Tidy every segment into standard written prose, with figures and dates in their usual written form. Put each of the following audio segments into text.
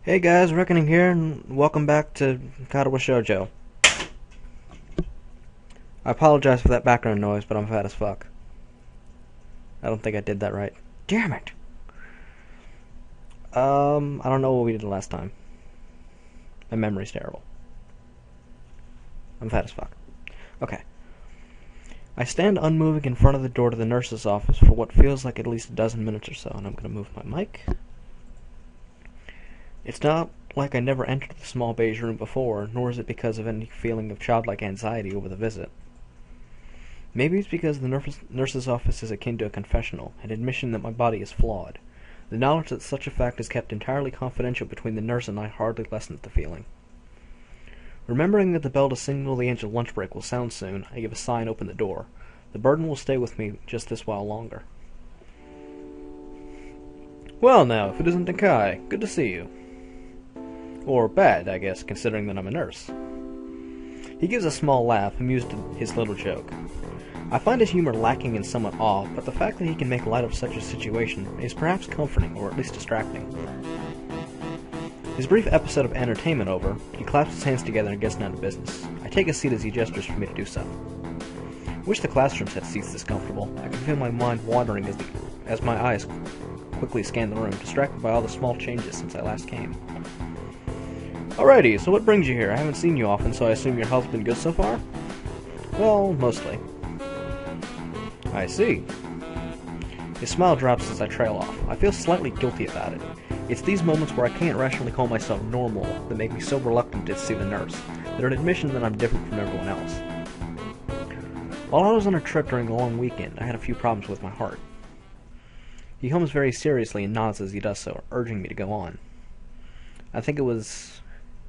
Hey guys, Reckoning here, and welcome back to Katawa Shoujo. I apologize for that background noise, but I'm fat as fuck. I don't think I did that right. Damn it! I don't know what we did last time. My memory's terrible. I'm fat as fuck. Okay. I stand unmoving in front of the door to the nurse's office for what feels like at least a dozen minutes or so, and I'm gonna move my mic. It's not like I never entered the small beige room before, nor is it because of any feeling of childlike anxiety over the visit. Maybe it's because the nurse's office is akin to a confessional, an admission that my body is flawed. The knowledge that such a fact is kept entirely confidential between the nurse and I hardly lessens the feeling. Remembering that the bell to signal the end of lunch break will sound soon, I give a sigh and open the door. The burden will stay with me just this while longer. Well now, if it isn't Nakai, good to see you. Or bad, I guess, considering that I'm a nurse. He gives a small laugh, amused at his little joke. I find his humor lacking in somewhat awe, but the fact that he can make light of such a situation is perhaps comforting, or at least distracting. His brief episode of entertainment over, he claps his hands together and gets down to business. I take a seat as he gestures for me to do so. Wish the classrooms had seats this comfortable. I can feel my mind wandering as my eyes quickly scan the room, distracted by all the small changes since I last came. Alrighty, so what brings you here? I haven't seen you often, so I assume your health's been good so far? Well, mostly. I see. His smile drops as I trail off. I feel slightly guilty about it. It's these moments where I can't rationally call myself normal that make me so reluctant to see the nurse. They're an admission that I'm different from everyone else. While I was on a trip during a long weekend, I had a few problems with my heart. He hums very seriously and nods as he does so, urging me to go on. I think it was...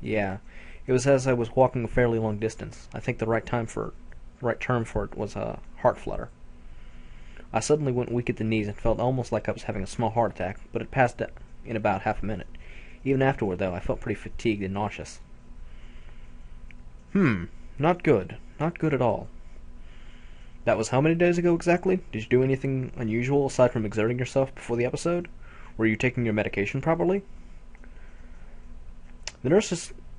Yeah, it was as I was walking a fairly long distance. I think the right term for it was a heart flutter. I suddenly went weak at the knees and felt almost like I was having a small heart attack, but it passed in about half a minute. Even afterward, though, I felt pretty fatigued and nauseous. Not good. Not good at all. That was how many days ago exactly? Did you do anything unusual aside from exerting yourself before the episode? Were you taking your medication properly? The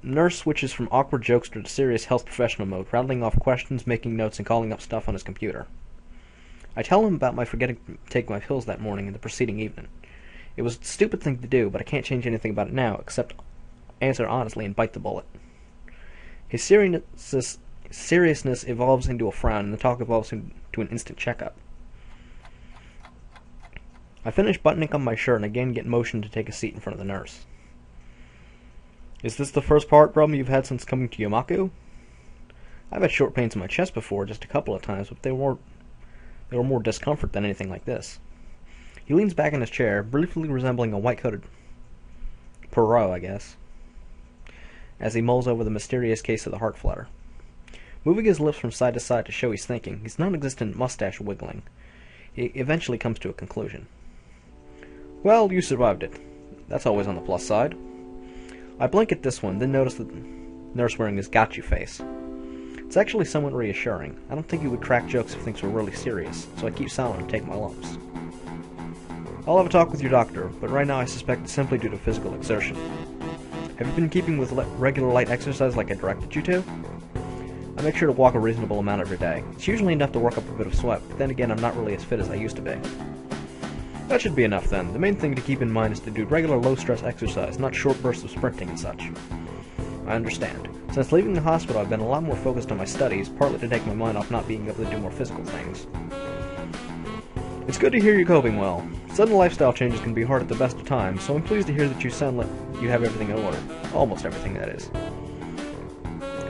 nurse switches from awkward jokester to serious health professional mode, rattling off questions, making notes, and calling up stuff on his computer. I tell him about my forgetting to take my pills that morning and the preceding evening. It was a stupid thing to do, but I can't change anything about it now, except answer honestly and bite the bullet. His seriousness evolves into a frown, and the talk evolves into an instant checkup. I finish buttoning up my shirt and again get motioned to take a seat in front of the nurse. Is this the first heart problem you've had since coming to Yamaku? I've had short pains in my chest before, just a couple of times, but they were more discomfort than anything like this. He leans back in his chair, briefly resembling a white-coated Perot, I guess, as he mulls over the mysterious case of the heart flutter. Moving his lips from side to side to show he's thinking, his non-existent mustache wiggling, he eventually comes to a conclusion. Well, you survived it. That's always on the plus side. I blink at this one, then notice the nurse wearing his got you face. It's actually somewhat reassuring. I don't think he would crack jokes if things were really serious, so I keep silent and take my lumps. I'll have a talk with your doctor, but right now I suspect it's simply due to physical exertion. Have you been keeping with regular light exercise like I directed you to? I make sure to walk a reasonable amount every day. It's usually enough to work up a bit of sweat, but then again I'm not really as fit as I used to be. That should be enough then. The main thing to keep in mind is to do regular low-stress exercise, not short bursts of sprinting and such. I understand. Since leaving the hospital, I've been a lot more focused on my studies, partly to take my mind off not being able to do more physical things. It's good to hear you're coping well. Sudden lifestyle changes can be hard at the best of times, so I'm pleased to hear that you sound like you have everything in order. Almost everything, that is.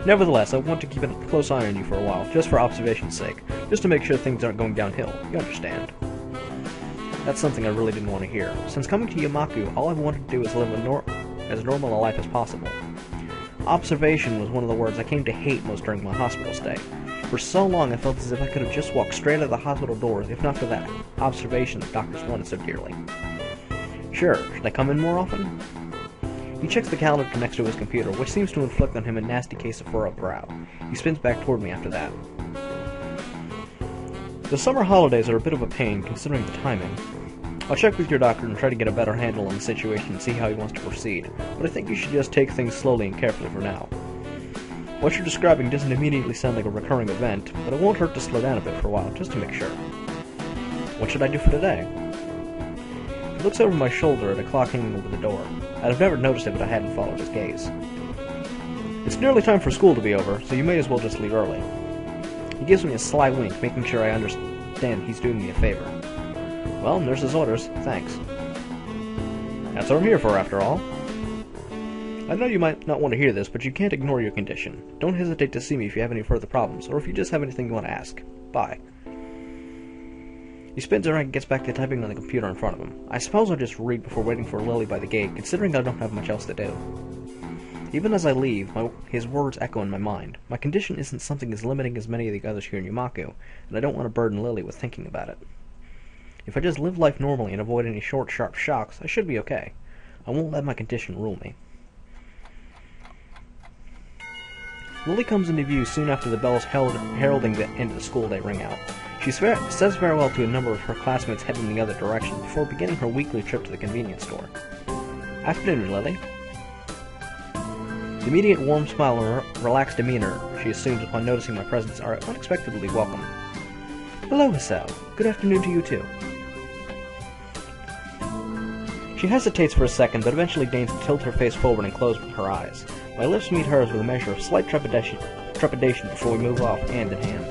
Nevertheless, I want to keep a close eye on you for a while, just for observation's sake, just to make sure things aren't going downhill. You understand. That's something I really didn't want to hear. Since coming to Yamaku, all I've wanted to do is live as normal a life as possible. Observation was one of the words I came to hate most during my hospital stay. For so long I felt as if I could have just walked straight out of the hospital doors, if not for that observation the doctors wanted so dearly. Sure, should I come in more often? He checks the calendar next to his computer, which seems to inflict on him a nasty case of furrowed brow. He spins back toward me after that. The summer holidays are a bit of a pain, considering the timing. I'll check with your doctor and try to get a better handle on the situation and see how he wants to proceed, but I think you should just take things slowly and carefully for now. What you're describing doesn't immediately sound like a recurring event, but it won't hurt to slow down a bit for a while, just to make sure. What should I do for today? He looks over my shoulder at a clock hanging over the door. I'd have never noticed it if I hadn't followed his gaze. It's nearly time for school to be over, so you may as well just leave early. He gives me a sly wink, making sure I understand he's doing me a favor. Well, nurse's orders, thanks. That's what I'm here for, after all. I know you might not want to hear this, but you can't ignore your condition. Don't hesitate to see me if you have any further problems, or if you just have anything you want to ask. Bye. He spins around and gets back to typing on the computer in front of him. I suppose I'll just read before waiting for Lilly by the gate, considering I don't have much else to do. Even as I leave, his words echo in my mind. My condition isn't something as limiting as many of the others here in Yumaku, and I don't want to burden Lilly with thinking about it. If I just live life normally and avoid any short, sharp shocks, I should be okay. I won't let my condition rule me. Lilly comes into view soon after the bells heralding the end of the school day ring out. She says farewell to a number of her classmates heading the other direction before beginning her weekly trip to the convenience store. Afternoon, Lilly. The immediate warm smile and relaxed demeanor she assumes upon noticing my presence are unexpectedly welcome. Hello, Hisao. Good afternoon to you, too. She hesitates for a second, but eventually deigns to tilt her face forward and close her eyes. My lips meet hers with a measure of slight trepidation before we move off hand in hand.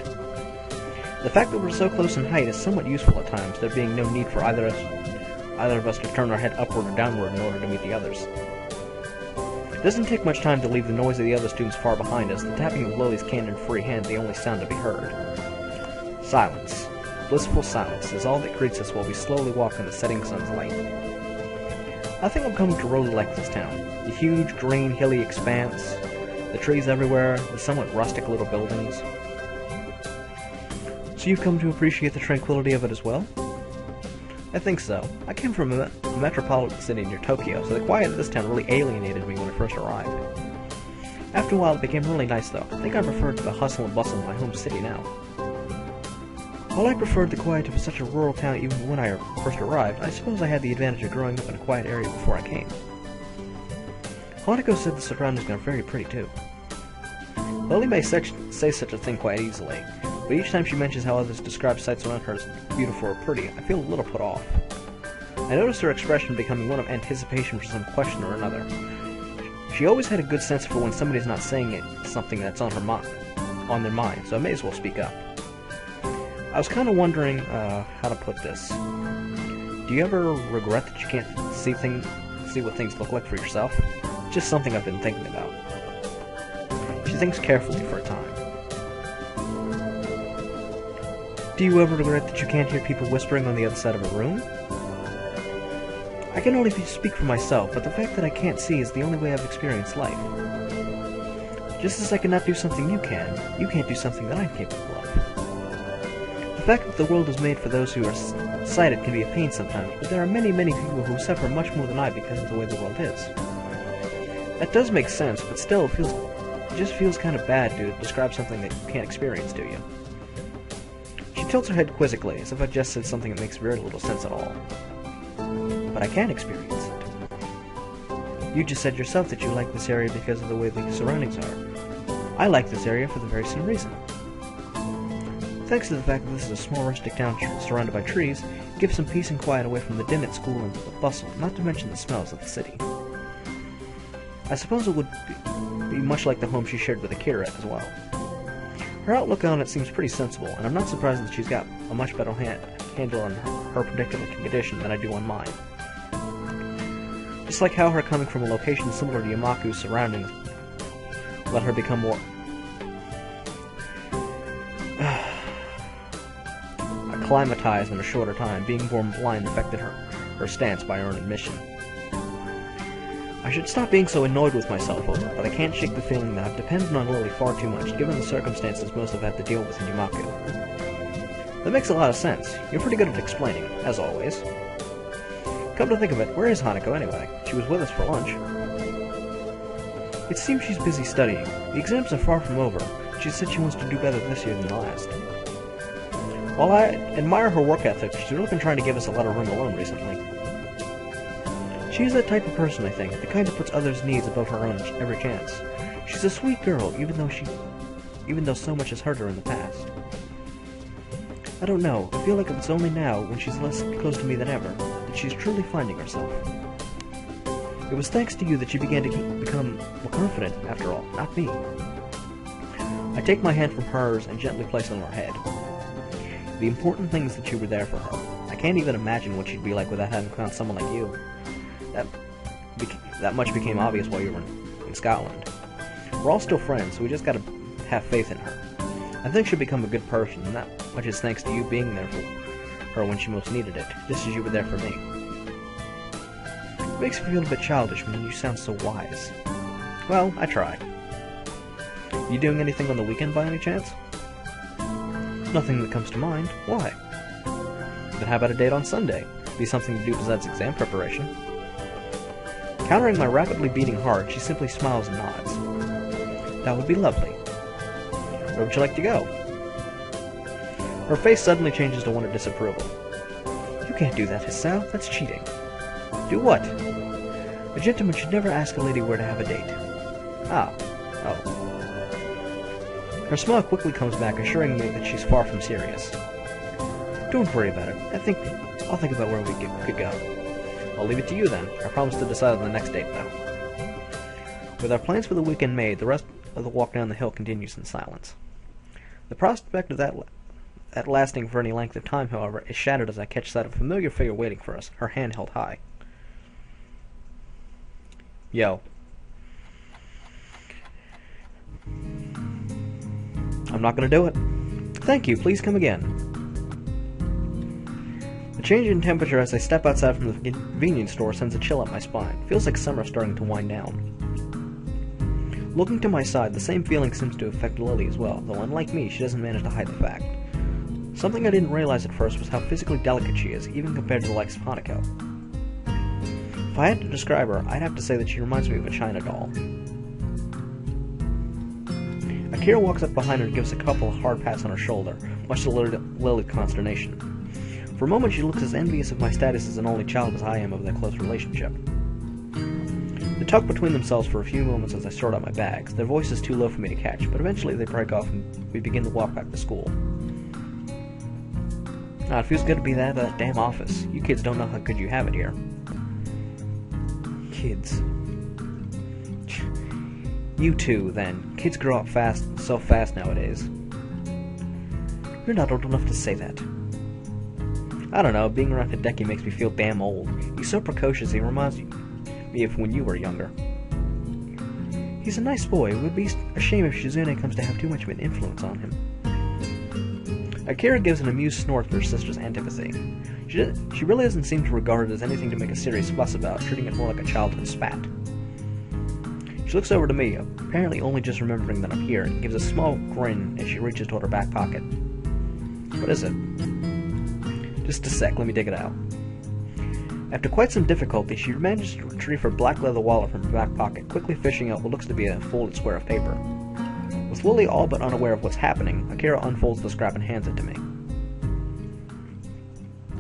The fact that we're so close in height is somewhat useful at times, there being no need for either of us to turn our head upward or downward in order to meet the others. It doesn't take much time to leave the noise of the other students far behind us, the tapping of Lily's cannon-free hand the only sound to be heard. Silence. Blissful silence is all that greets us while we slowly walk in the setting sun's light. I think I'm coming to really like this town. The huge, green, hilly expanse, the trees everywhere, the somewhat rustic little buildings. So you've come to appreciate the tranquility of it as well? I think so. I came from a metropolitan city near Tokyo, so the quiet of this town really alienated me when I first arrived. After a while, it became really nice, though. I think I prefer it to the hustle and bustle of my home city now. While I preferred the quiet of such a rural town even when I first arrived, I suppose I had the advantage of growing up in a quiet area before I came. Hanako said the surroundings are very pretty, too. Lilly may say such a thing quite easily, but each time she mentions how others describe sights around her as beautiful or pretty, I feel a little put off. I noticed her expression becoming one of anticipation for some question or another. She always had a good sense for when somebody's not saying something that's on their mind, so I may as well speak up. I was kind of wondering how to put this. Do you ever regret that you can't see what things look like for yourself? Just something I've been thinking about. She thinks carefully for a time. Do you ever regret that you can't hear people whispering on the other side of a room? I can only speak for myself, but the fact that I can't see is the only way I've experienced life. Just as I cannot do something you can't do something that I'm capable of. The fact that the world is made for those who are sighted can be a pain sometimes, but there are many, many people who suffer much more than I because of the way the world is. That does make sense, but still, it just feels kind of bad to describe something that you can't experience, do you? She tilts her head quizzically, as if I just said something that makes very little sense at all. But I can experience it. You just said yourself that you like this area because of the way the surroundings are. I like this area for the very same reason. Thanks to the fact that this is a small rustic town surrounded by trees, it gives some peace and quiet away from the din at school and the bustle, not to mention the smells of the city. I suppose it would be much like the home she shared with Akira as well. Her outlook on it seems pretty sensible, and I'm not surprised that she's got a much better handle on her particular condition than I do on mine. Just like how her coming from a location similar to Yamaku's surroundings let her become more acclimatized in a shorter time, being born blind affected her stance by her own admission. I should stop being so annoyed with myself over it, but I can't shake the feeling that I've depended on Lilly far too much, given the circumstances most have had to deal with in Yumaku. That makes a lot of sense. You're pretty good at explaining, as always. Come to think of it, where is Hanako anyway? She was with us for lunch. It seems she's busy studying. The exams are far from over. She said she wants to do better this year than the last. While I admire her work ethic, she's really been trying to give us a lot of room alone recently. She's that type of person, I think, the kind that puts others' needs above her own every chance. She's a sweet girl, even though so much has hurt her in the past. I don't know, I feel like it's only now, when she's less close to me than ever, that she's truly finding herself. It was thanks to you that she began to become more confident, after all, not me. I take my hand from hers and gently place it on her head. The important thing is that you were there for her. I can't even imagine what she'd be like without having found someone like you. That much became obvious while you were in Scotland. We're all still friends, so we just gotta have faith in her. I think she'll become a good person, and that much is thanks to you being there for her when she most needed it, just as you were there for me. It makes me feel a bit childish when you sound so wise. Well, I try. You doing anything on the weekend by any chance? Nothing that comes to mind. Why? Then how about a date on Sunday? Be something to do besides exam preparation. Countering my rapidly beating heart, she simply smiles and nods. That would be lovely. Where would you like to go? Her face suddenly changes to one of disapproval. You can't do that, Hisao. That's cheating. Do what? A gentleman should never ask a lady where to have a date. Ah. Oh. Her smile quickly comes back, assuring me that she's far from serious. Don't worry about it. I'll think about where we could go. I'll leave it to you then. I promise to decide on the next date, though. With our plans for the weekend made, the rest of the walk down the hill continues in silence. The prospect of that lasting for any length of time, however, is shattered as I catch sight of a familiar figure waiting for us, her hand held high. Yo. I'm not gonna do it. Thank you, please come again. The change in temperature as I step outside from the convenience store sends a chill up my spine. Feels like summer starting to wind down. Looking to my side, the same feeling seems to affect Lilly as well, though unlike me, she doesn't manage to hide the fact. Something I didn't realize at first was how physically delicate she is, even compared to the likes of Hanako. If I had to describe her, I'd have to say that she reminds me of a China doll. Akira walks up behind her and gives a couple of hard pats on her shoulder, much to Lily's consternation. For a moment she looks as envious of my status as an only child as I am of their close relationship. They talk between themselves for a few moments as I sort out my bags. Their voice is too low for me to catch, but eventually they break off and we begin the walk back to school. Ah, it feels good to be out of that damn office. You kids don't know how good you have it here. Kids. You too, then. Kids grow up so fast nowadays. You're not old enough to say that. I don't know, being around Hideki makes me feel damn old. He's so precocious, he reminds me of when you were younger. He's a nice boy. It would be a shame if Shizune comes to have too much of an influence on him. Akira gives an amused snort for her sister's antipathy. She really doesn't seem to regard it as anything to make a serious fuss about, treating it more like a childhood spat. She looks over to me, apparently only just remembering that I'm here, and gives a small grin as she reaches toward her back pocket. What is it? Just a sec, let me dig it out. After quite some difficulty, she manages to retrieve her black leather wallet from her back pocket, quickly fishing out what looks to be a folded square of paper. With Lilly all but unaware of what's happening, Akira unfolds the scrap and hands it to me.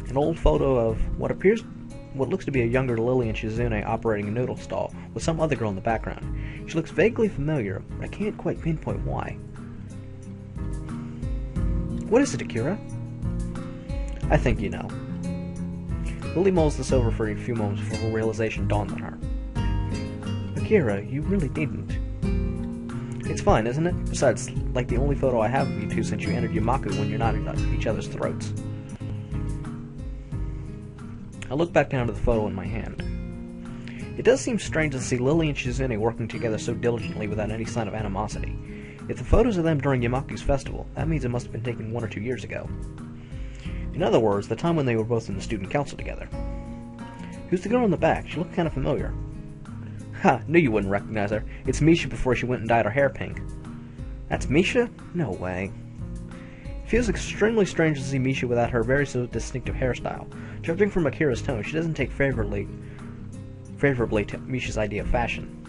An old photo of what looks to be a younger Lilly and Shizune operating a noodle stall, with some other girl in the background. She looks vaguely familiar, but I can't quite pinpoint why. What is it, Akira? I think you know. Lilly mulls this over for a few moments before her realization dawned on her. Akira, you really needn't. It's fine, isn't it? Besides, like the only photo I have of you two since you entered Yamaku when you're not at each other's throats. I look back down to the photo in my hand. It does seem strange to see Lilly and Shizune working together so diligently without any sign of animosity. If the photos of them during Yamaku's festival, that means it must have been taken 1 or 2 years ago. In other words, the time when they were both in the student council together. Who's the girl in the back? She looked kind of familiar. Ha! Knew you wouldn't recognize her. It's Misha before she went and dyed her hair pink. That's Misha? No way. It feels extremely strange to see Misha without her very so distinctive hairstyle. Judging from Akira's tone, she doesn't take favorably to Misha's idea of fashion.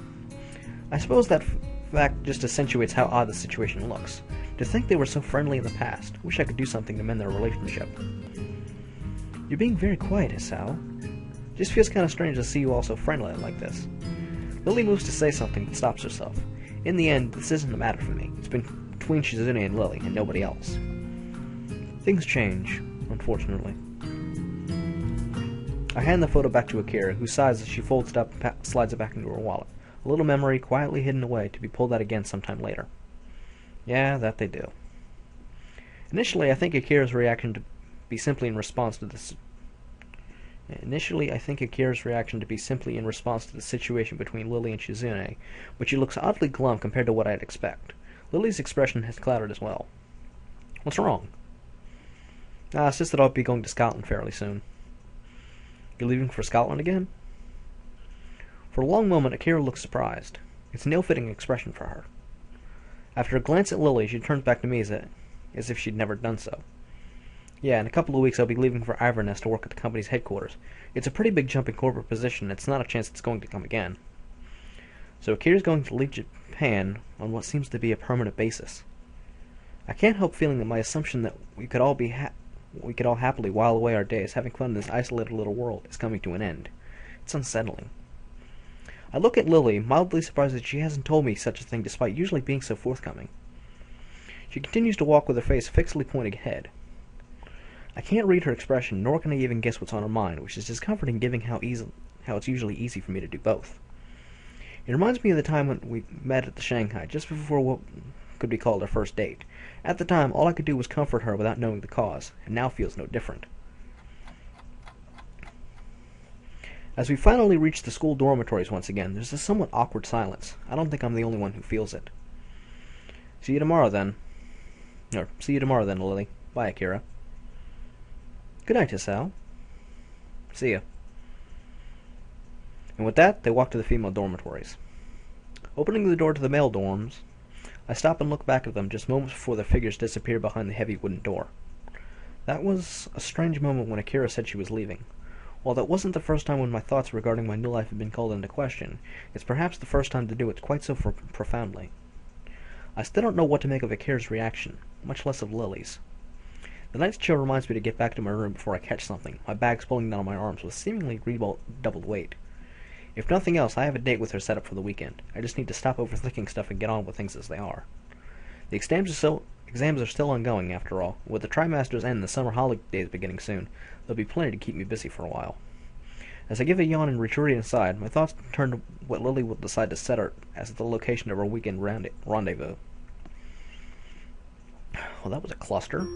I suppose that fact just accentuates how odd the situation looks. To think they were so friendly in the past. Wish I could do something to mend their relationship. You're being very quiet, Hisao. Just feels kind of strange to see you all so friendly like this. Lilly moves to say something but stops herself. In the end, this isn't a matter for me. It's been between Shizune and Lilly, and nobody else. Things change, unfortunately. I hand the photo back to Akira, who sighs as she folds it up and slides it back into her wallet. A little memory quietly hidden away to be pulled out again sometime later. Yeah, that they do. Initially, I think Akira's reaction to be simply in response to the situation between Lilly and Shizune, but she looks oddly glum compared to what I'd expect. Lily's expression has clouded as well. What's wrong? It's just that I'll be going to Scotland fairly soon. You're leaving for Scotland again? For a long moment, Akira looks surprised. It's an ill-fitting expression for her. After a glance at Lilly, she turns back to me as if she'd never done so. Yeah, in a couple of weeks I'll be leaving for Iverness to work at the company's headquarters. It's a pretty big jump in corporate position, and it's not a chance it's going to come again. So Akira's going to leave Japan on what seems to be a permanent basis. I can't help feeling that my assumption that we could all happily while away our days having fun in this isolated little world is coming to an end. It's unsettling. I look at Lilly, mildly surprised that she hasn't told me such a thing despite usually being so forthcoming. She continues to walk with her face fixedly pointing ahead. I can't read her expression, nor can I even guess what's on her mind, which is discomforting given how it's usually easy for me to do both. It reminds me of the time when we met at the Shanghai, just before what could be called our first date. At the time, all I could do was comfort her without knowing the cause, and now feels no different. As we finally reach the school dormitories once again, there's a somewhat awkward silence. I don't think I'm the only one who feels it. See you tomorrow then, Lilly. Bye, Akira. Good night, Hisao. See ya. And with that, they walk to the female dormitories. Opening the door to the male dorms, I stop and look back at them just moments before their figures disappear behind the heavy wooden door. That was a strange moment when Akira said she was leaving. While that wasn't the first time when my thoughts regarding my new life had been called into question, it's perhaps the first time to do it quite so profoundly. I still don't know what to make of Akira's reaction, much less of Lily's. The night's chill reminds me to get back to my room before I catch something, my bags pulling down on my arms with seemingly redoubled weight. If nothing else, I have a date with her set up for the weekend. I just need to stop overthinking stuff and get on with things as they are. The exams are still ongoing, after all. With the trimesters and the summer holidays beginning soon, there'll be plenty to keep me busy for a while. As I give a yawn and retreat inside, my thoughts turn to what Lilly will decide to set her as the location of our weekend rendezvous. Well, that was a cluster.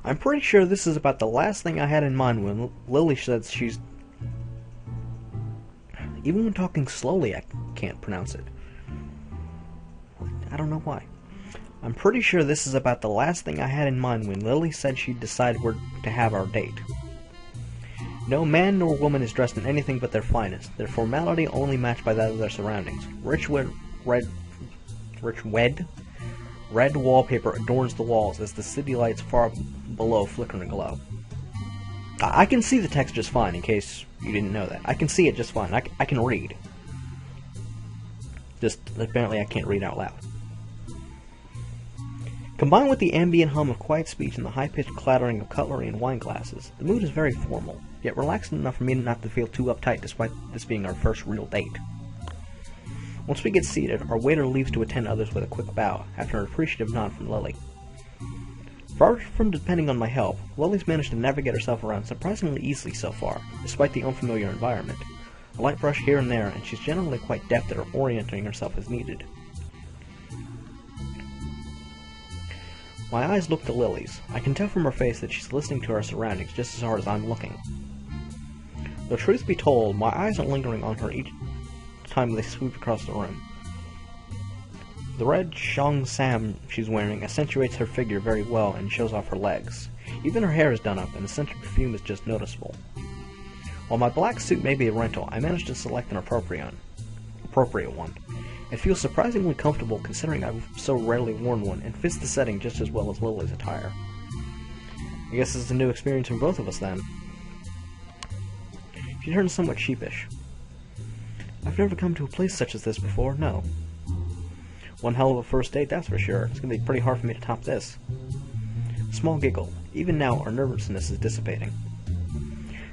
I'm pretty sure this is about the last thing I had in mind when Lilly said she's... Even when talking slowly, I can't pronounce it. I don't know why. I'm pretty sure this is about the last thing I had in mind when Lilly said she'd decided we're to have our date. No man nor woman is dressed in anything but their finest, their formality only matched by that of their surroundings. Red wallpaper adorns the walls as the city lights far below flicker and glow. I can see the text just fine, in case you didn't know that. I can see it just fine. I can read. Just, apparently I can't read out loud. Combined with the ambient hum of quiet speech and the high-pitched clattering of cutlery and wine glasses, the mood is very formal, yet relaxed enough for me not to feel too uptight despite this being our first real date. Once we get seated, our waiter leaves to attend others with a quick bow, after an appreciative nod from Lilly. Far from depending on my help, Lily's managed to navigate herself around surprisingly easily so far, despite the unfamiliar environment. A light brush here and there, and she's generally quite deft at orienting herself as needed. My eyes look to Lily's. I can tell from her face that she's listening to her surroundings just as hard as I'm looking. Though truth be told, my eyes are lingering on her each time they sweep across the room. The red cheongsam she's wearing accentuates her figure very well and shows off her legs. Even her hair is done up, and the scented perfume is just noticeable. While my black suit may be a rental, I managed to select an appropriate one. It feels surprisingly comfortable considering I've so rarely worn one, and fits the setting just as well as Lilly's attire. I guess this is a new experience for both of us then. She turned somewhat sheepish. I've never come to a place such as this before, no. One hell of a first date, that's for sure. It's going to be pretty hard for me to top this. A small giggle. Even now, our nervousness is dissipating.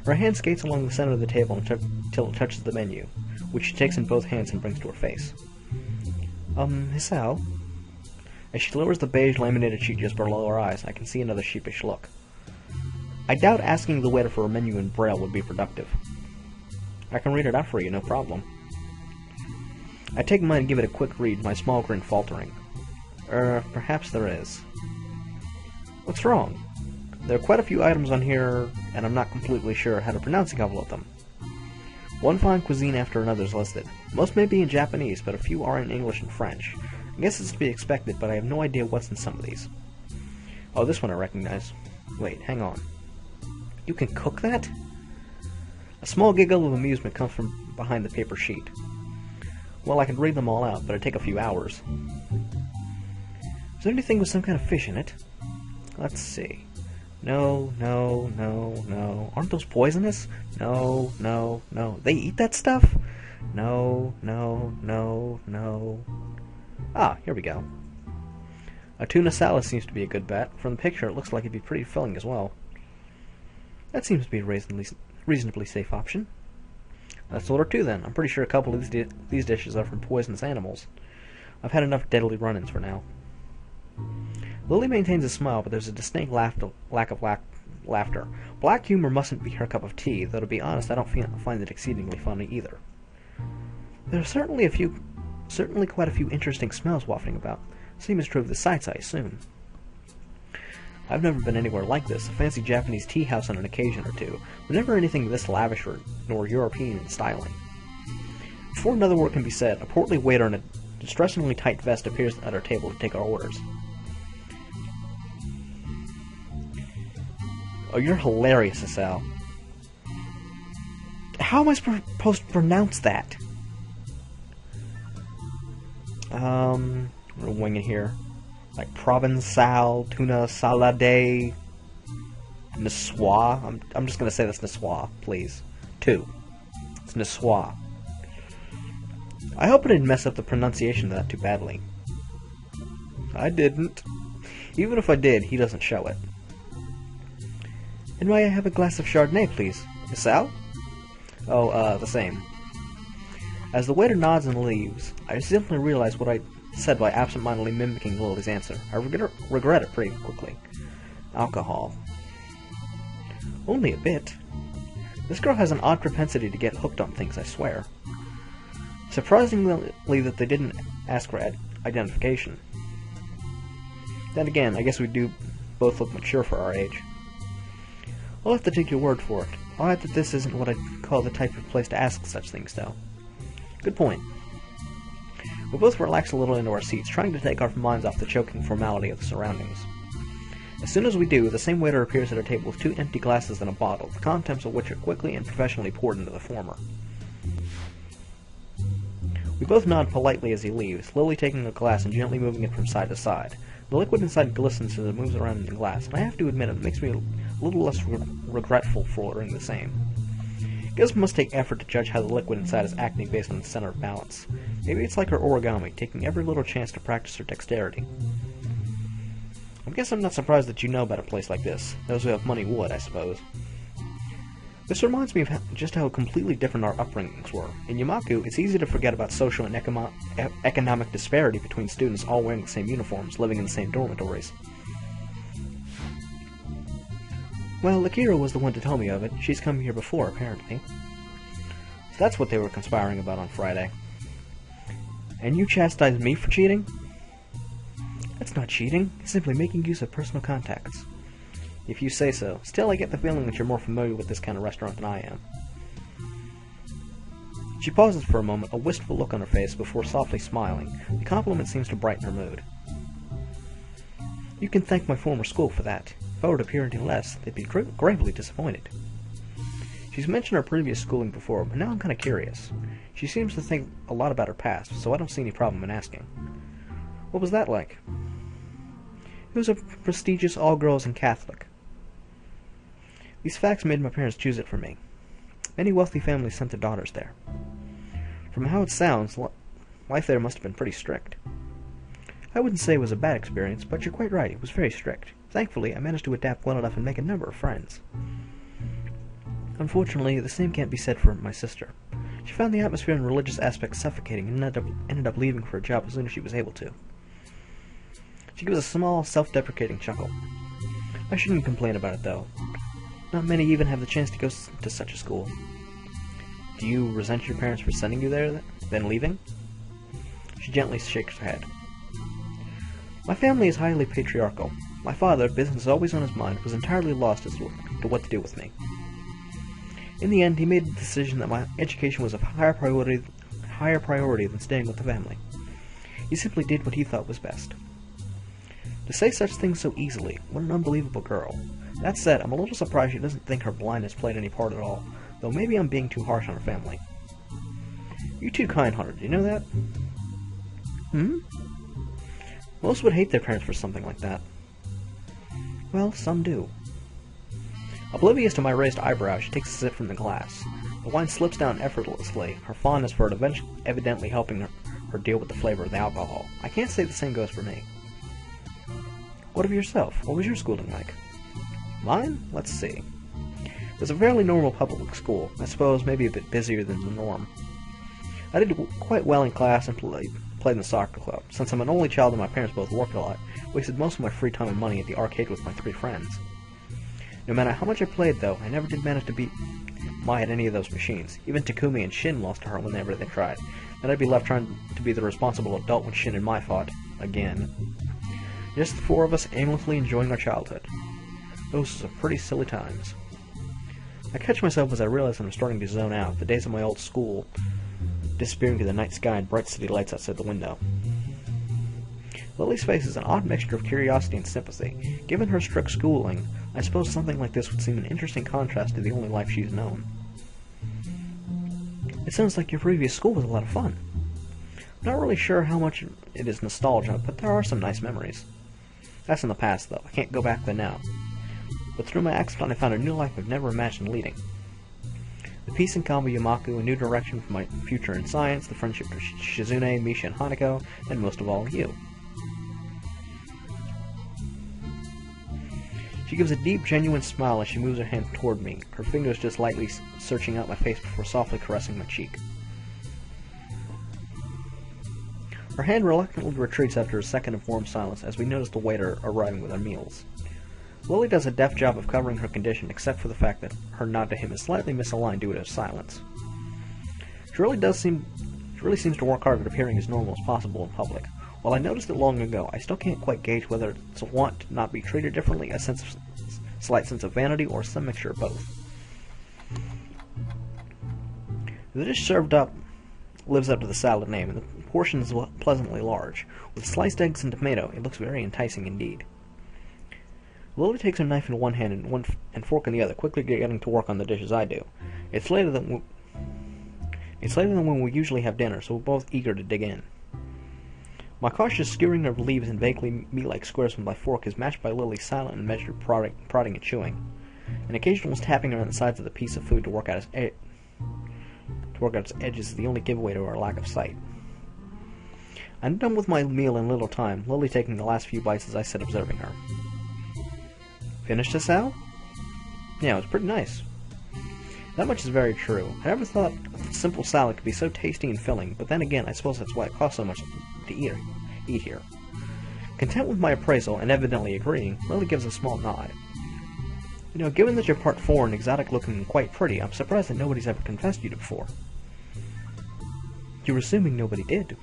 Her hand skates along the center of the table until it touches the menu, which she takes in both hands and brings to her face. Hisao? As she lowers the beige laminated sheet just below her eyes, I can see another sheepish look. I doubt asking the waiter for a menu in Braille would be productive. I can read it out for you, no problem. I take mine and give it a quick read, my small grin faltering. Perhaps there is. What's wrong? There are quite a few items on here, and I'm not completely sure how to pronounce a couple of them. One fine cuisine after another is listed. Most may be in Japanese, but a few are in English and French. I guess it's to be expected, but I have no idea what's in some of these. Oh, this one I recognize. Wait, hang on. You can cook that? A small giggle of amusement comes from behind the paper sheet. Well, I can read them all out, but it'd take a few hours. Is there anything with some kind of fish in it? Let's see. No. Aren't those poisonous? No. They eat that stuff? No. Ah, here we go. A tuna salad seems to be a good bet. From the picture, it looks like it'd be pretty filling as well. That seems to be a reasonably safe option. Let's order two then. I'm pretty sure a couple of these dishes are from poisonous animals. I've had enough deadly run-ins for now. Lilly maintains a smile, but there's a distinct lack of laughter. Black humor mustn't be her cup of tea, though to be honest, I don't find it exceedingly funny either. There are certainly quite a few interesting smells wafting about. Same is true of the sights, I assume. I've never been anywhere like this, a fancy Japanese tea house on an occasion or two, but never anything this lavish nor European in styling. Before another word can be said, a portly waiter in a distressingly tight vest appears at our table to take our orders. Oh, you're hilarious, Hisao. How am I supposed to pronounce that? We're winging here. Like Provençal, tuna salade, Niçoise. I'm just gonna say that's Niçoise, please. 2. It's Niçoise. I hope I didn't mess up the pronunciation of that too badly. I didn't. Even if I did, he doesn't show it. And may I have a glass of Chardonnay, please? Hisao? Oh, the same. As the waiter nods and leaves, I simply realize what I said by absent-mindedly mimicking Lily's answer. I regret it pretty quickly. Alcohol. Only a bit. This girl has an odd propensity to get hooked on things, I swear. Surprisingly that they didn't ask for identification. Then again, I guess we do both look mature for our age. I'll have to take your word for it. I'll add that this isn't what I'd call the type of place to ask such things, though. Good point. We both relax a little into our seats, trying to take our minds off the choking formality of the surroundings. As soon as we do, the same waiter appears at our table with 2 empty glasses and a bottle, the contents of which are quickly and professionally poured into the former. We both nod politely as he leaves, Lilly taking a glass and gently moving it from side to side. The liquid inside glistens as it moves around in the glass, and I have to admit it makes me a little less regretful for ordering the same. It guess must take effort to judge how the liquid inside is acting based on the center of balance. Maybe it's like her origami, taking every little chance to practice her dexterity. I guess I'm not surprised that you know about a place like this. Those who have money would, I suppose. This reminds me of just how completely different our upbringings were. In Yamaku, it's easy to forget about social and economic disparity between students all wearing the same uniforms, living in the same dormitories. Well, Akira was the one to tell me of it. She's come here before, apparently. So that's what they were conspiring about on Friday. And you chastised me for cheating? That's not cheating. It's simply making use of personal contacts. If you say so. Still, I get the feeling that you're more familiar with this kind of restaurant than I am. She pauses for a moment, a wistful look on her face, before softly smiling. The compliment seems to brighten her mood. You can thank my former school for that. If I were to appear any less, they'd be gravely disappointed. She's mentioned her previous schooling before, but now I'm kind of curious. She seems to think a lot about her past, so I don't see any problem in asking. What was that like? It was a prestigious all-girls and Catholic. These facts made my parents choose it for me. Many wealthy families sent their daughters there. From how it sounds, life there must have been pretty strict. I wouldn't say it was a bad experience, but you're quite right, it was very strict. Thankfully, I managed to adapt well enough and make a number of friends. Unfortunately, the same can't be said for my sister. She found the atmosphere and religious aspects suffocating and ended up leaving for a job as soon as she was able to. She gives a small, self-deprecating chuckle. I shouldn't complain about it, though. Not many even have the chance to go to such a school. Do you resent your parents for sending you there, then leaving? She gently shakes her head. My family is highly patriarchal. My father, business always on his mind, was entirely lost as to what to do with me. In the end, he made the decision that my education was of higher priority than staying with the family. He simply did what he thought was best. To say such things so easily, what an unbelievable girl. That said, I'm a little surprised she doesn't think her blindness played any part at all, though maybe I'm being too harsh on her family. You're too kind-hearted, do you know that? Most would hate their parents for something like that. Well, some do. Oblivious to my raised eyebrow, she takes a sip from the glass. The wine slips down effortlessly, her fondness for it evidently helping her deal with the flavor of the alcohol. I can't say the same goes for me. What of yourself? What was your schooling like? Mine? Let's see. It was a fairly normal public school. I suppose maybe a bit busier than the norm. I did quite well in class and played in the soccer club. Since I'm an only child and my parents both worked a lot, I wasted most of my free time and money at the arcade with my 3 friends. No matter how much I played, though, I never did manage to beat Mai at any of those machines. Even Takumi and Shin lost to her whenever they tried. Then I'd be left trying to be the responsible adult when Shin and Mai fought. Again. Just the 4 of us aimlessly enjoying our childhood. Those were some pretty silly times. I catch myself as I realize I'm starting to zone out, the days of my old school disappearing to the night sky and bright city lights outside the window. Lilly's face is an odd mixture of curiosity and sympathy. Given her strict schooling, I suppose something like this would seem an interesting contrast to the only life she's known. It sounds like your previous school was a lot of fun. I'm not really sure how much it is nostalgia, but there are some nice memories. That's in the past, though. I can't go back there now. But through my accident, I found a new life I've never imagined leading. The peace in Kamba Yamaku, a new direction for my future in science, the friendship with Shizune, Misha, and Hanako, and most of all, you. She gives a deep, genuine smile as she moves her hand toward me, her fingers just lightly searching out my face before softly caressing my cheek. Her hand reluctantly retreats after a second of warm silence as we notice the waiter arriving with our meals. Lilly does a deft job of covering her condition, except for the fact that her nod to him is slightly misaligned due to his silence. She really seems to work hard at appearing as normal as possible in public. While I noticed it long ago, I still can't quite gauge whether it's a want to not be treated differently, a slight sense of vanity, or some mixture of both. The dish served up lives up to the salad name, and the portion is pleasantly large. With sliced eggs and tomato, it looks very enticing indeed. Lilly takes her knife in one hand and fork in the other, quickly getting to work on the dish as I do. It's later than when we usually have dinner, so we're both eager to dig in. My cautious skewering of leaves in vaguely meat-like squares with my fork is matched by Lilly's silent and measured prodding and chewing. An occasional tapping around the sides of the piece of food to work out its edges is the only giveaway to our lack of sight. I'm done with my meal in little time, Lilly taking the last few bites as I sit observing her. Finished it, Sal? Yeah, it was pretty nice. That much is very true. I never thought a simple salad could be so tasty and filling, but then again, I suppose that's why it costs so much to eat here. Content with my appraisal, and evidently agreeing, Lilly gives a small nod. You know, given that you're part foreign, exotic-looking, and quite pretty, I'm surprised that nobody's ever confessed you to before. You're assuming nobody did.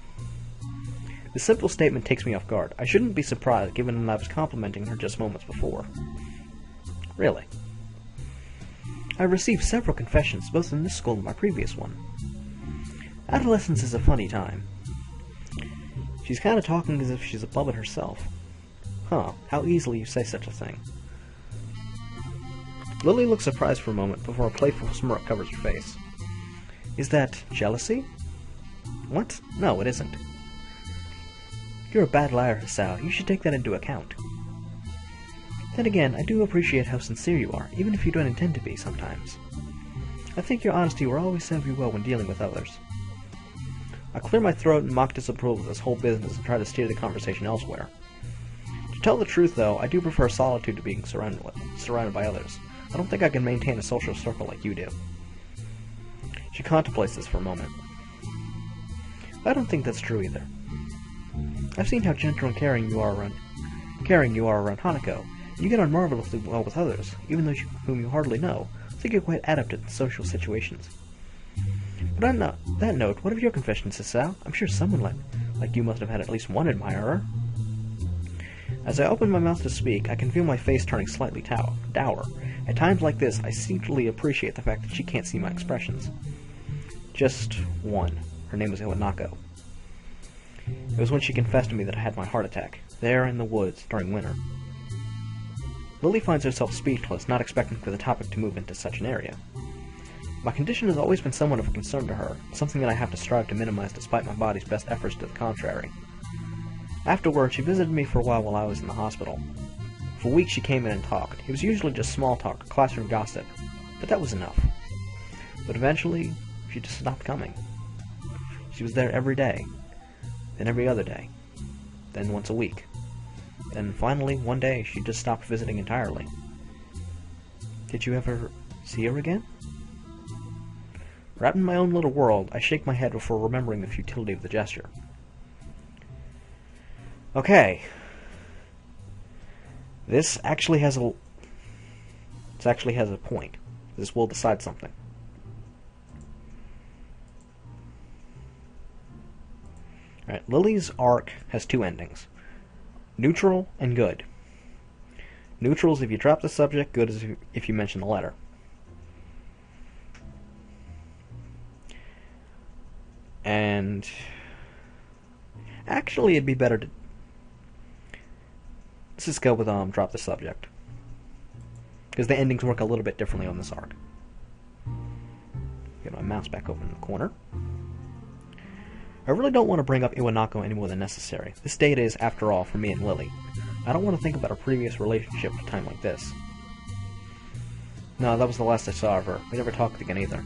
The simple statement takes me off guard. I shouldn't be surprised, given that I was complimenting her just moments before. Really. I've received several confessions, both in this school and my previous one. Adolescence is a funny time. She's kind of talking as if she's above it herself. Huh, how easily you say such a thing. Lilly looks surprised for a moment before a playful smirk covers her face. Is that jealousy? What? No, it isn't. You're a bad liar, Hisao. You should take that into account. Then again, I do appreciate how sincere you are, even if you don't intend to be sometimes. I think your honesty will always serve you well when dealing with others. I clear my throat in mock disapproval of this whole business and try to steer the conversation elsewhere. To tell the truth, though, I do prefer solitude to being surrounded by others. I don't think I can maintain a social circle like you do. She contemplates this for a moment. I don't think that's true either. I've seen how gentle and caring you are around Hanako, and you get on marvelously well with others, even those whom you hardly know. I think you're quite adept at social situations. But on that note, what of your confessions, Hisao? I'm sure someone like you must have had at least one admirer. As I open my mouth to speak, I can feel my face turning slightly dour. At times like this, I secretly appreciate the fact that she can't see my expressions. Just one. Her name was Iwanako. It was when she confessed to me that I had my heart attack, there in the woods during winter. Lilly finds herself speechless, not expecting for the topic to move into such an area. My condition has always been somewhat of a concern to her, something that I have to strive to minimize despite my body's best efforts to the contrary. Afterward, she visited me for a while I was in the hospital. For weeks she came in and talked. It was usually just small talk, classroom gossip, but that was enough. But eventually, she just stopped coming. She was there every day, then every other day, then once a week. Then finally, one day, she just stopped visiting entirely. Did you ever see her again? Wrapped in my own little world, I shake my head before remembering the futility of the gesture. Okay. This actually has a point. This will decide something. Alright, Lilly's arc has two endings. Neutral and good. Neutral is if you drop the subject, good is if you mention the letter. And actually it'd be better to let's just go with drop the subject, because the endings work a little bit differently on this arc. Get my mouse back over in the corner. I really don't want to bring up Iwanako any more than necessary. This date is, after all, for me and Lilly. I don't want to think about our previous relationship at a time like this. No, that was the last I saw of her. We never talked again either.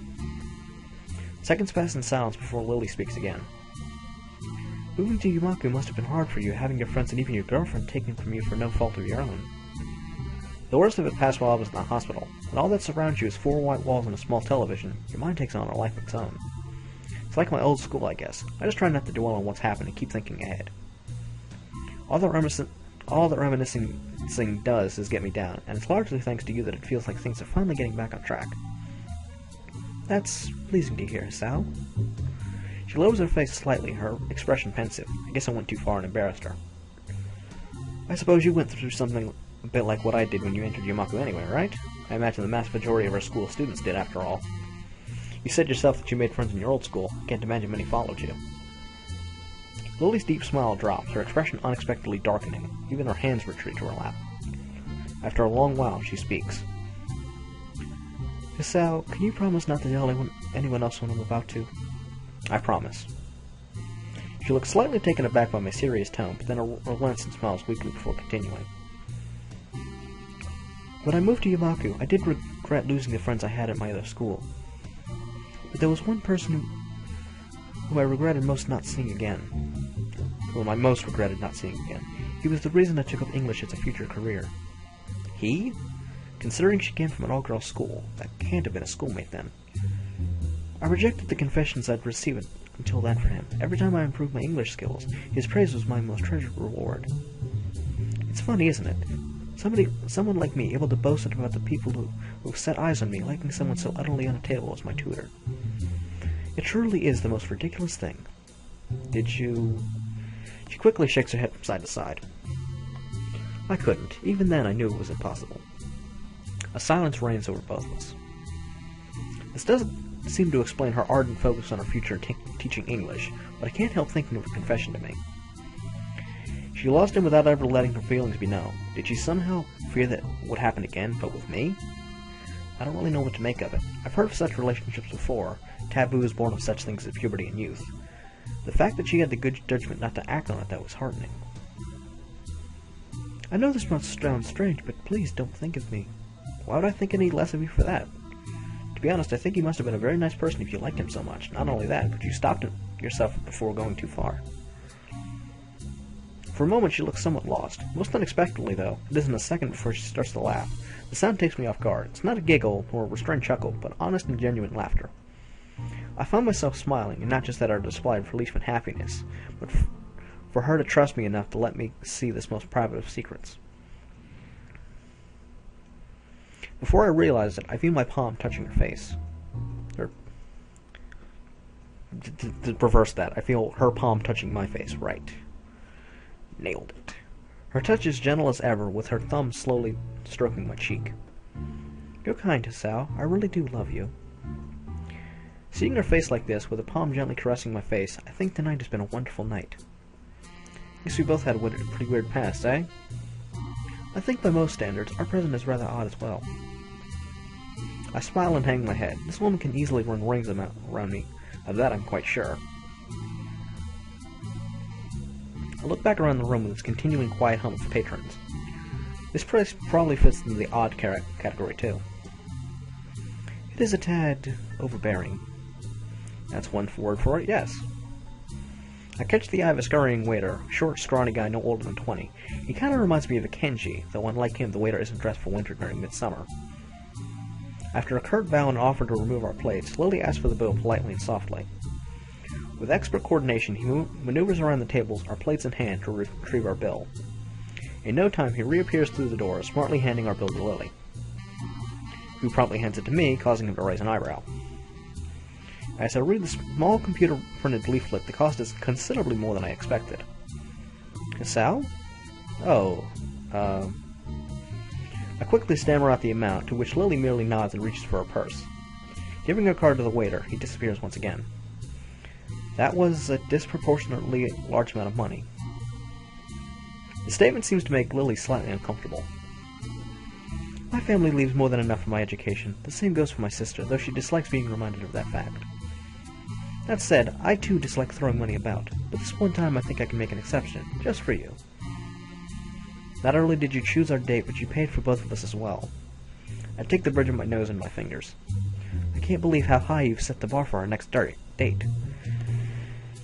Seconds pass in silence before Lilly speaks again. Moving to Yumaku must have been hard for you, having your friends and even your girlfriend taken from you for no fault of your own. The worst of it passed while I was in the hospital. When all that surrounds you is four white walls and a small television, your mind takes on a life of its own. It's like my old school, I guess. I just try not to dwell on what's happened and keep thinking ahead. All that reminiscing does is get me down, and it's largely thanks to you that it feels like things are finally getting back on track. That's pleasing to hear, Hisao. She lowers her face slightly, her expression pensive. I guess I went too far and embarrassed her. I suppose you went through something a bit like what I did when you entered Yumaku anyway, right? I imagine the vast majority of our school students did, after all. You said yourself that you made friends in your old school. I can't imagine many followed you. Lilly's deep smile drops, her expression unexpectedly darkening. Even her hands retreat to her lap. After a long while, she speaks. Hisao, can you promise not to tell anyone else when I'm about to? I promise. She looks slightly taken aback by my serious tone, but then relents and smiles weakly before continuing. When I moved to Yumaku, I did regret losing the friends I had at my other school. But there was one person who I regretted most not seeing again. Whom I most regretted not seeing again. He was the reason I took up English as a future career. He? Considering she came from an all-girls school, that can't have been a schoolmate then. I rejected the confessions I'd received until then for him. Every time I improved my English skills, his praise was my most treasured reward. It's funny, isn't it? Someone like me, able to boast about the people who set eyes on me, liking someone so utterly unattainable as my tutor. It truly is the most ridiculous thing. Did you... She quickly shakes her head from side to side. I couldn't. Even then, I knew it was impossible. A silence reigns over both of us. This doesn't seem to explain her ardent focus on her future teaching English, but I can't help thinking of her confession to me. She lost him without ever letting her feelings be known. Did she somehow fear that would happen again, but with me? I don't really know what to make of it. I've heard of such relationships before, taboos born of such things as puberty and youth. The fact that she had the good judgment not to act on it, that was heartening. I know this must sound strange, but please don't think of me. Why would I think any less of you for that? To be honest, I think you must have been a very nice person if you liked him so much. Not only that, but you stopped yourself before going too far. For a moment she looks somewhat lost. Most unexpectedly, though, it isn't a second before she starts to laugh. The sound takes me off guard. It's not a giggle or a restrained chuckle, but honest and genuine laughter. I find myself smiling, and not just at our display of relief and happiness, but for her to trust me enough to let me see this most private of secrets. Before I realize it, I feel my palm touching her face. Or, to reverse that, I feel her palm touching my face, right. Nailed it. Her touch is gentle as ever, with her thumb slowly stroking my cheek. You're kind, Hisao. I really do love you. Seeing her face like this, with a palm gently caressing my face, I think tonight has been a wonderful night. Guess we both had a pretty weird past, eh? I think by most standards, our present is rather odd as well. I smile and hang my head. This woman can easily run rings around me. Of that I'm quite sure. I look back around the room with its continuing quiet hum of patrons. This place probably fits into the odd category, too. It is a tad overbearing. That's one word for it, yes. I catch the eye of a scurrying waiter, a short, scrawny guy no older than 20. He kind of reminds me of a Kenji, though unlike him, the waiter isn't dressed for winter during midsummer. After a curt bow and offer to remove our plates, Lilly asks for the bill politely and softly. With expert coordination, he maneuvers around the tables, our plates in hand, to retrieve our bill. In no time, he reappears through the door, smartly handing our bill to Lilly, who promptly hands it to me, causing him to raise an eyebrow. As I read the small computer-printed leaflet, the cost is considerably more than I expected. Hisao? Oh, I quickly stammer out the amount, to which Lilly merely nods and reaches for her purse. Giving her card to the waiter, he disappears once again. That was a disproportionately large amount of money. The statement seems to make Lilly slightly uncomfortable. My family leaves more than enough for my education. The same goes for my sister, though she dislikes being reminded of that fact. That said, I too dislike throwing money about, but this one time I think I can make an exception, just for you. Not only did you choose our date, but you paid for both of us as well. I take the bridge of my nose in my fingers. I can't believe how high you've set the bar for our next date.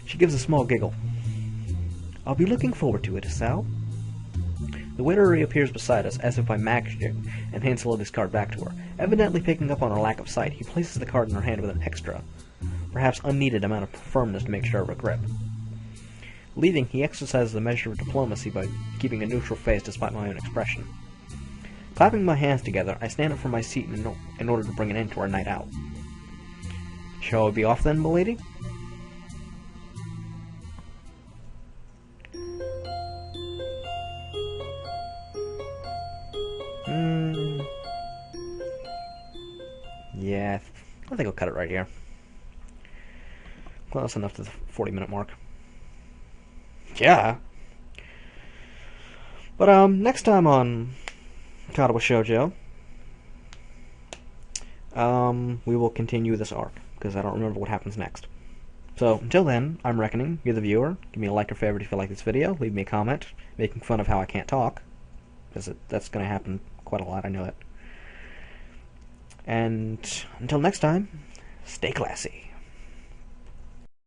She gives a small giggle. I'll be looking forward to it, Hisao. The waiter reappears beside us, as if by magic, and hands Lilly's card back to her. Evidently picking up on our lack of sight, he places the card in her hand with an extra, perhaps unneeded amount of firmness to make sure of her grip. Leaving, he exercises a measure of diplomacy by keeping a neutral face despite my own expression. Clapping my hands together, I stand up from my seat in order to bring an end to our night out. Shall we be off then, m'lady? Yeah, I think I'll cut it right here. Close enough to the 40-minute mark. Yeah. But, next time on Katawa Shoujo, we will continue this arc, because I don't remember what happens next. So, until then, I'm Reckoning, you're the viewer. Give me a like or favorite if you like this video. Leave me a comment, making fun of how I can't talk, because that's going to happen quite a lot, I know it. And until next time, stay classy.